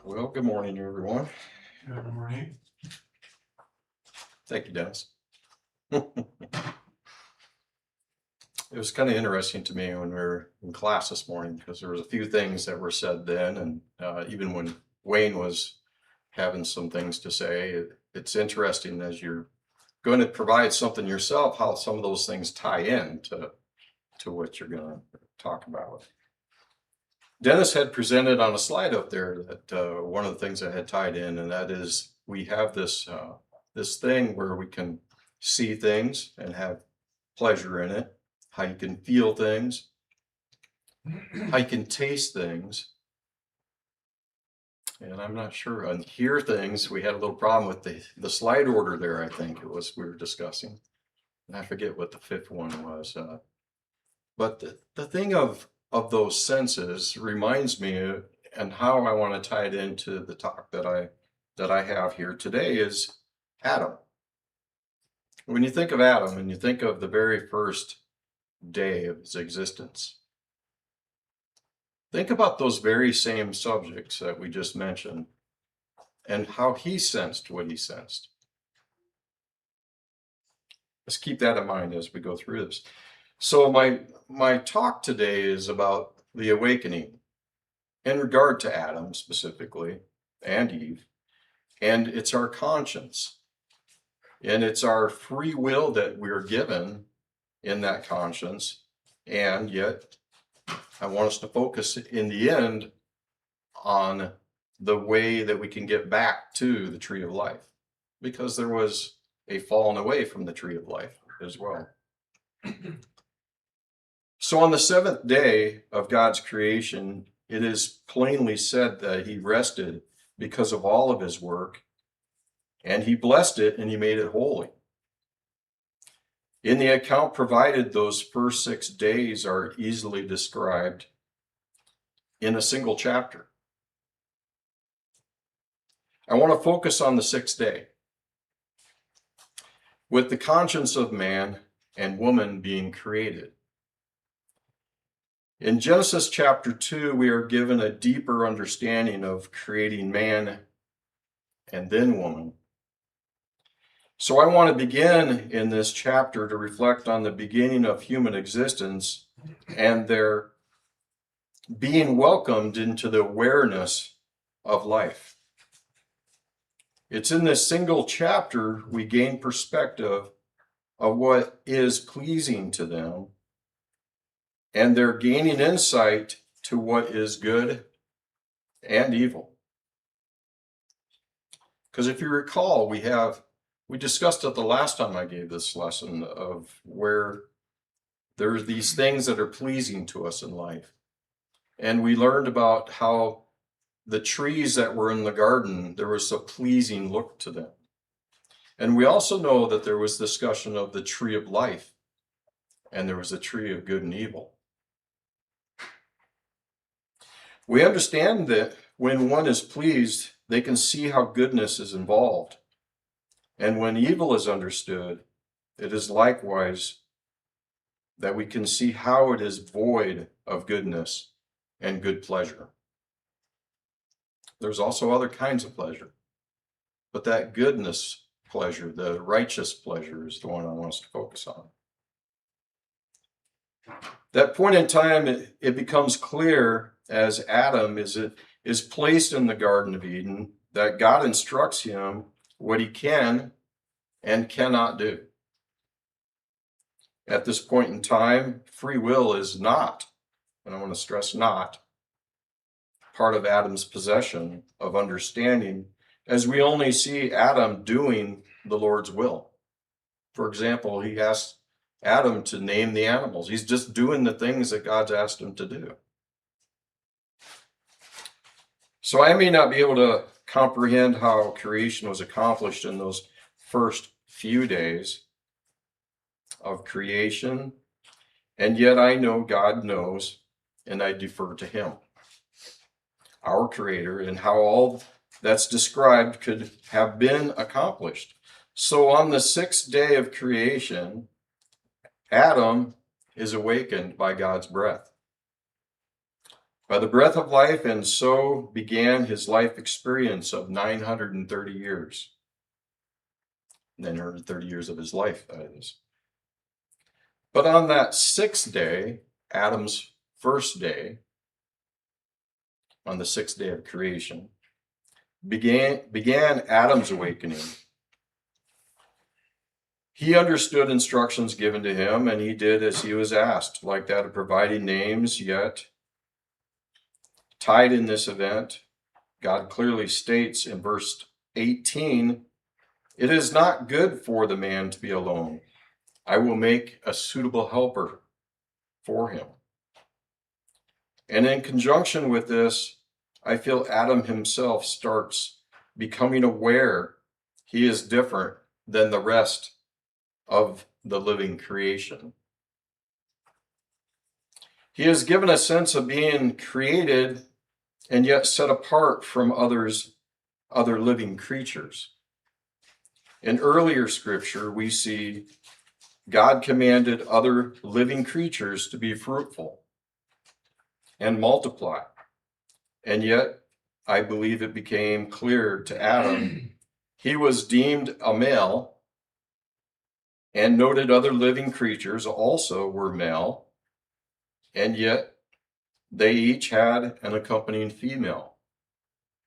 Well, good morning, everyone. Good morning. Thank you, Dennis. It was kind of interesting to me when we were in class this morning because there was a few things that were said then, and even when Wayne was having some things to say, it's interesting as you're going to provide something yourself, how some of those things tie in to what you're going to talk about. Dennis had presented on a slide up there that one of the things that had tied in, and that is we have this this thing where we can see things and have pleasure in it, how you can feel things, how you can taste things, and I'm not sure, and hear things. We had a little problem with the slide order there, I think it was we were discussing, and I forget what the fifth one was. But the thing of those senses reminds me, and how I want to tie it into the talk that I have here today is Adam. When you think of Adam and you think of the very first day of his existence, think about those very same subjects that we just mentioned and how he sensed what he sensed. Let's keep that in mind as we go through this. So my talk today is about the awakening in regard to Adam specifically and Eve, and it's our conscience. And it's our free will that we're given in that conscience. And yet, I want us to focus in the end on the way that we can get back to the tree of life, because there was a falling away from the tree of life as well. So on the seventh day of God's creation, it is plainly said that he rested because of all of his work, and he blessed it and he made it holy. In the account provided, those first 6 days are easily described in a single chapter. I want to focus on the sixth day, with the conscience of man and woman being created. In Genesis chapter 2, we are given a deeper understanding of creating man and then woman. So I want to begin in this chapter to reflect on the beginning of human existence and their being welcomed into the awareness of life. It's in this single chapter we gain perspective of what is pleasing to them, and they're gaining insight to what is good and evil. Because if you recall, we discussed it the last time I gave this lesson of where there's these things that are pleasing to us in life. And we learned about how the trees that were in the garden, there was a pleasing look to them. And we also know that there was discussion of the tree of life, and there was a tree of good and evil. We understand that when one is pleased, they can see how goodness is involved. And when evil is understood, it is likewise that we can see how it is void of goodness and good pleasure. There's also other kinds of pleasure, but that goodness pleasure, the righteous pleasure, is the one I want us to focus on. That point in time, it becomes clear as Adam is placed in the Garden of Eden that God instructs him what he can and cannot do. At this point in time, free will is not, and I want to stress not, part of Adam's possession of understanding, as we only see Adam doing the Lord's will. For example, he asked Adam to name the animals. He's just doing the things that God's asked him to do. So I may not be able to comprehend how creation was accomplished in those first few days of creation, and yet I know God knows, and I defer to him, our creator, and how all that's described could have been accomplished. So on the sixth day of creation, Adam is awakened by God's breath. by the breath of life, and so began his life experience of 930 years. 930 years of his life, that is. But on that sixth day, Adam's first day, on the sixth day of creation, began Adam's awakening. He understood instructions given to him, and he did as he was asked, like that of providing names. Yet, tied in this event, God clearly states in verse 18, "It is not good for the man to be alone. I will make a suitable helper for him." And in conjunction with this, I feel Adam himself starts becoming aware he is different than the rest of the living creation. He is given a sense of being created and yet set apart from other living creatures. In earlier scripture, we see God commanded other living creatures to be fruitful and multiply. And yet, I believe it became clear to Adam, he was deemed a male, and noted other living creatures also were male, and yet they each had an accompanying female.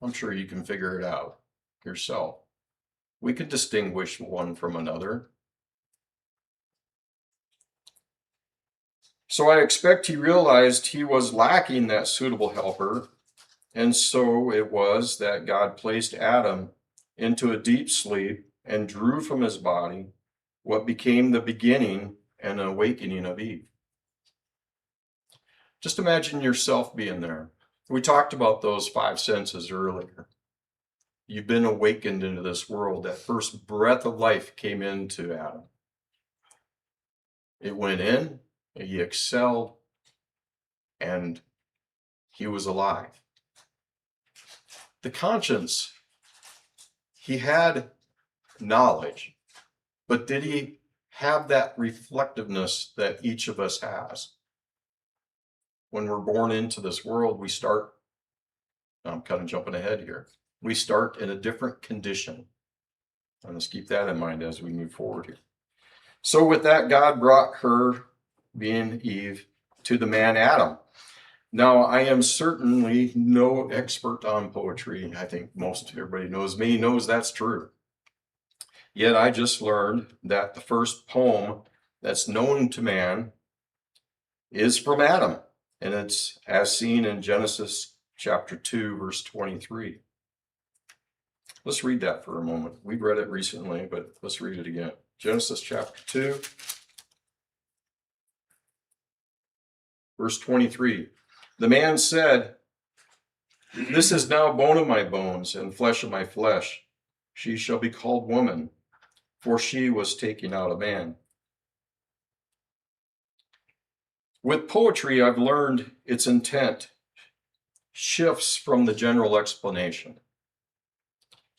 I'm sure you can figure it out yourself. We could distinguish one from another. So I expect he realized he was lacking that suitable helper, and so it was that God placed Adam into a deep sleep and drew from his body what became the beginning and awakening of Eve. Just imagine yourself being there. We talked about those five senses earlier. You've been awakened into this world. That first breath of life came into Adam. It went in, he excelled, and he was alive. The conscience, he had knowledge, but did he have that reflectiveness that each of us has? When we're born into this world, we start, I'm kind of jumping ahead here, we start in a different condition. And let's keep that in mind as we move forward here. So with that, God brought her, being Eve, to the man Adam. Now, I am certainly no expert on poetry. I think most everybody knows me, knows that's true. Yet I just learned that the first poem that's known to man is from Adam, and it's as seen in Genesis chapter 2, verse 23. Let's read that for a moment. We've read it recently, but let's read it again. Genesis chapter 2, verse 23. The man said, "This is now bone of my bones and flesh of my flesh. She shall be called woman, for she was taken out of man." With poetry, I've learned its intent shifts from the general explanation.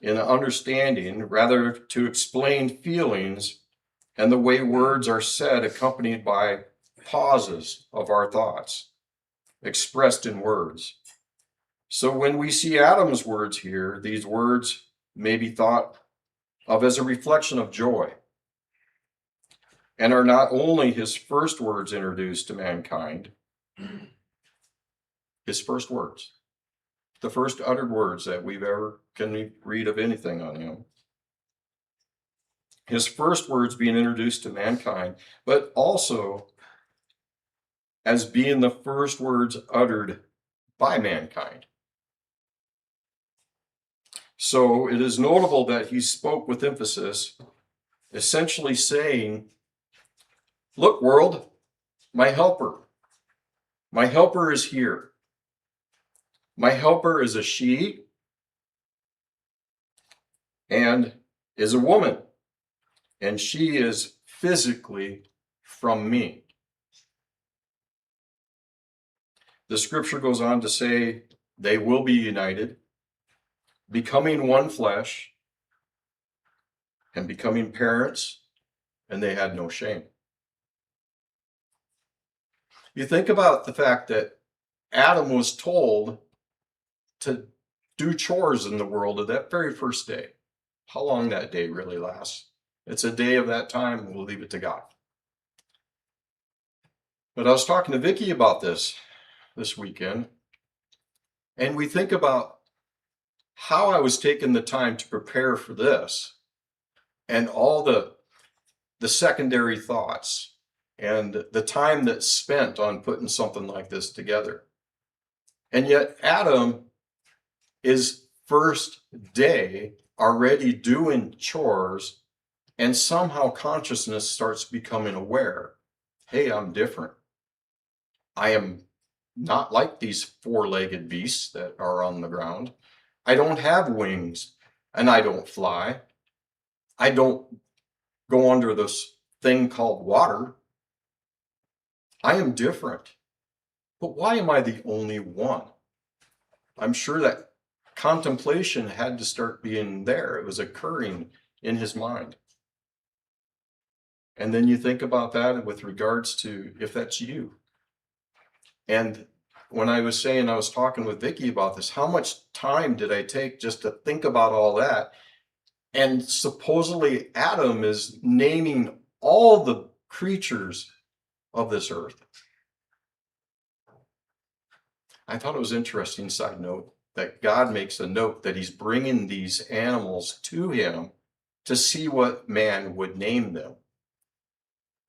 In understanding, rather to explain feelings and the way words are said, accompanied by pauses of our thoughts, expressed in words. So when we see Adam's words here, these words may be thought of as a reflection of joy, and are not only his first words introduced to mankind, his first words, the first uttered words that we've ever can read of anything on him. His first words being introduced to mankind, but also as being the first words uttered by mankind. So it is notable that he spoke with emphasis, essentially saying, "Look, world, my helper is here. My helper is a she and is a woman, and she is physically from me." The scripture goes on to say they will be united, becoming one flesh and becoming parents, and they had no shame. You think about the fact that Adam was told to do chores in the world of that very first day. How long that day really lasts, it's a day of that time. We'll leave it to God. But I was talking to Vicki about this weekend, and we think about how I was taking the time to prepare for this and all the secondary thoughts and the time that's spent on putting something like this together. And yet Adam is first day already doing chores, and somehow consciousness starts becoming aware. Hey, I'm different. I am not like these four-legged beasts that are on the ground. I don't have wings, and I don't fly. I don't go under this thing called water. I am different. But why am I the only one? I'm sure that contemplation had to start being there. It was occurring in his mind. And then you think about that with regards to if that's you. And when I was saying, I was talking with Vicki about this, how much time did I take just to think about all that? And supposedly Adam is naming all the creatures of this earth. I thought it was interesting, side note, that God makes a note that he's bringing these animals to him to see what man would name them.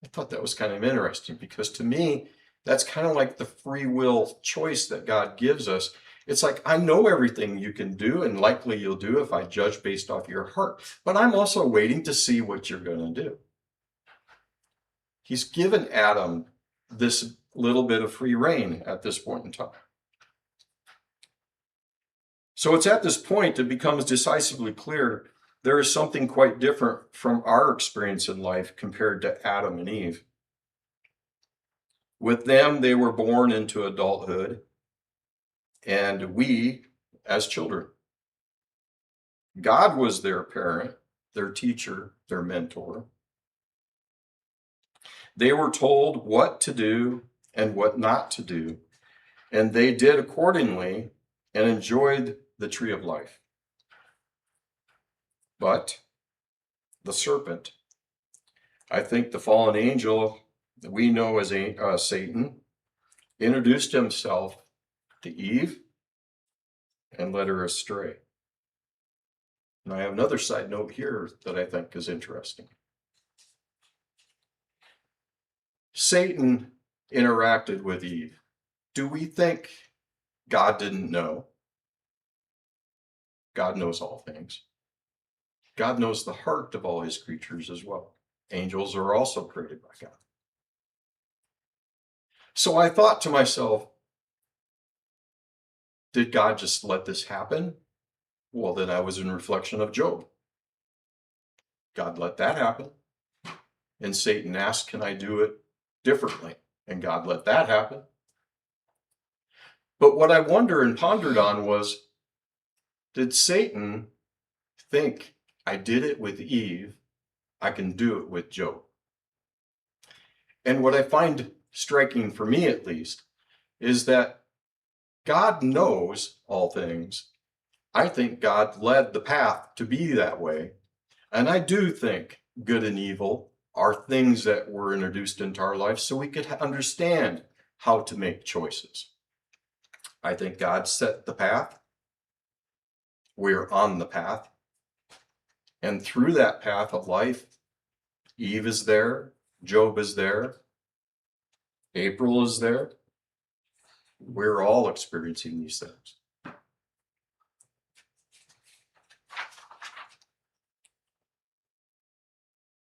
I thought that was kind of interesting, because to me, that's kind of like the free will choice that God gives us. It's like, I know everything you can do, and likely you'll do if I judge based off your heart, but I'm also waiting to see what you're going to do. He's given Adam this little bit of free rein at this point in time. So it's at this point it becomes decisively clear there is something quite different from our experience in life compared to Adam and Eve. With them, they were born into adulthood, and we as children. God was their parent, their teacher, their mentor. They were told what to do and what not to do, and they did accordingly and enjoyed the tree of life. But the serpent, I think the fallen angel that we know as Satan, introduced himself to Eve and led her astray. And I have another side note here that I think is interesting. Satan interacted with Eve. Do we think God didn't know? God knows all things. God knows the heart of all his creatures as well. Angels are also created by God. So I thought to myself, did God just let this happen? Well, then I was in reflection of Job. God let that happen. And Satan asked, can I do it differently? And God let that happen. But what I wonder and pondered on was, did Satan think, I did it with Eve, I can do it with Job? And what I find striking, for me at least, is that God knows all things. I think God led the path to be that way. And I do think good and evil are things that were introduced into our life so we could understand how to make choices. I think God set the path. We're on the path. And through that path of life, Eve is there, Job is there, April is there. We're all experiencing these things.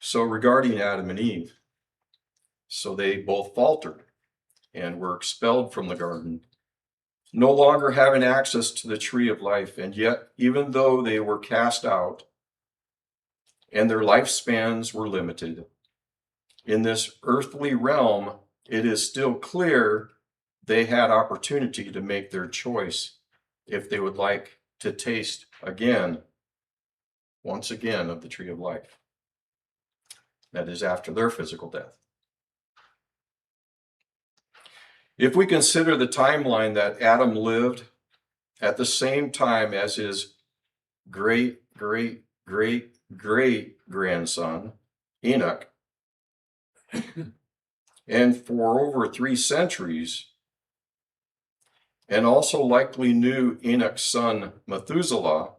So regarding Adam and Eve, so they both faltered and were expelled from the garden, no longer having access to the tree of life. And yet, even though they were cast out and their lifespans were limited, in this earthly realm, it is still clear they had opportunity to make their choice if they would like to taste again, once again, of the tree of life. That is after their physical death. If we consider the timeline that Adam lived at the same time as his great, great, great, great grandson, Enoch, and for over 3 centuries, and also likely knew Enoch's son Methuselah,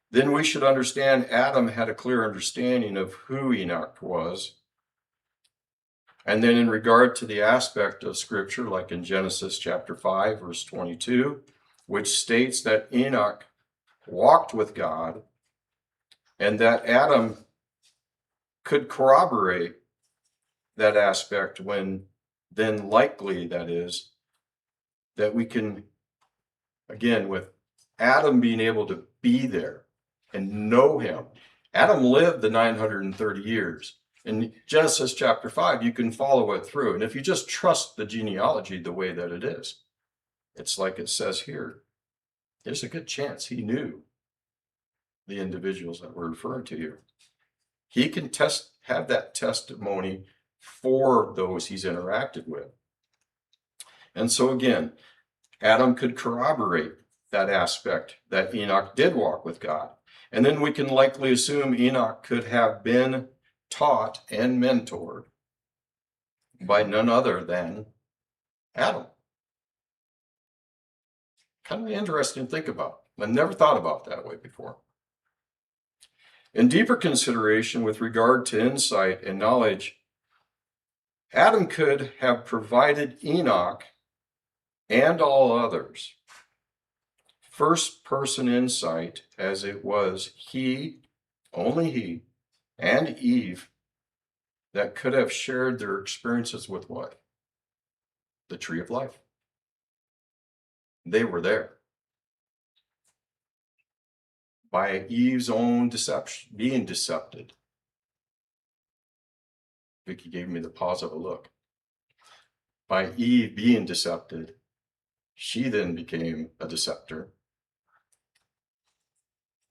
then we should understand Adam had a clear understanding of who Enoch was. And then in regard to the aspect of Scripture, like in Genesis chapter 5, verse 22, which states that Enoch walked with God, and that Adam could corroborate that aspect when then likely, that is, that we can, again, with Adam being able to be there and know him. Adam lived the 930 years. In Genesis chapter 5, you can follow it through. And if you just trust the genealogy the way that it is, it's like it says here, there's a good chance he knew the individuals that we're referring to here. He can have that testimony for those he's interacted with. And so again, Adam could corroborate that aspect that Enoch did walk with God. And then we can likely assume Enoch could have been taught and mentored by none other than Adam. Kind of interesting to think about. I never thought about it that way before. In deeper consideration with regard to insight and knowledge, Adam could have provided Enoch and all others first-person insight, as it was he, only he, and Eve that could have shared their experiences with what? The tree of life. They were there. By Eve's own deception, being decepted. Vicky gave me the positive look. By Eve being decepted, she then became a deceptor.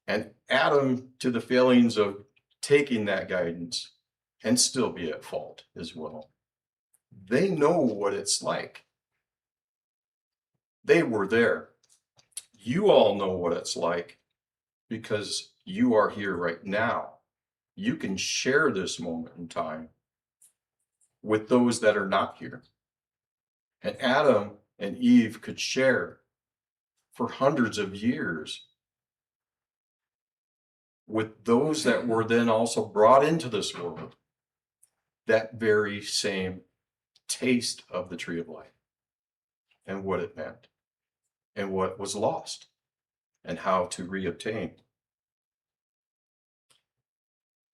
And Adam, to the failings of taking that guidance and still be at fault as well. They know what it's like. They were there. You all know what it's like because you are here right now. You can share this moment in time with those that are not here. And Adam and Eve could share for hundreds of years with those that were then also brought into this world that very same taste of the tree of life and what it meant and what was lost and how to reobtain.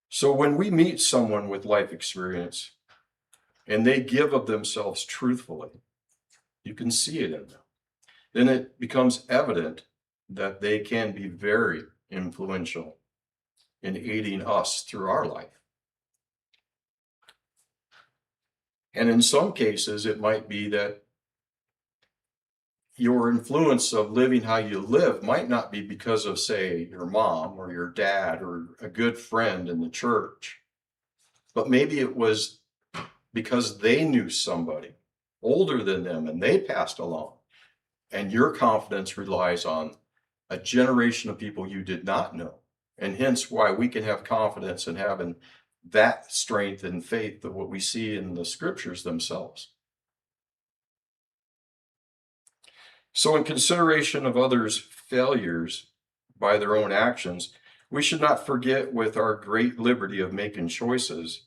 So when we meet someone with life experience and they give of themselves truthfully, you can see it in them. Then it becomes evident that they can be very influential in aiding us through our life. And in some cases, it might be that your influence of living how you live might not be because of, say, your mom or your dad or a good friend in the church, but maybe it was because they knew somebody older than them and they passed along. And your confidence relies on a generation of people you did not know. And hence why we can have confidence in having that strength and faith of what we see in the scriptures themselves. So in consideration of others' failures by their own actions, we should not forget with our great liberty of making choices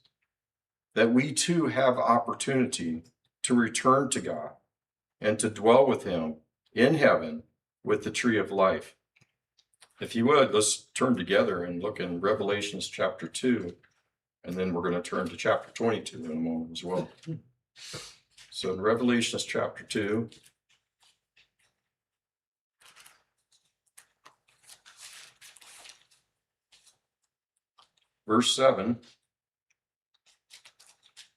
that we too have opportunity to return to God and to dwell with him in heaven with the tree of life. If you would, let's turn together and look in Revelations chapter 2, and then we're going to turn to chapter 22 in a moment as well. So in Revelations chapter 2, verse 7,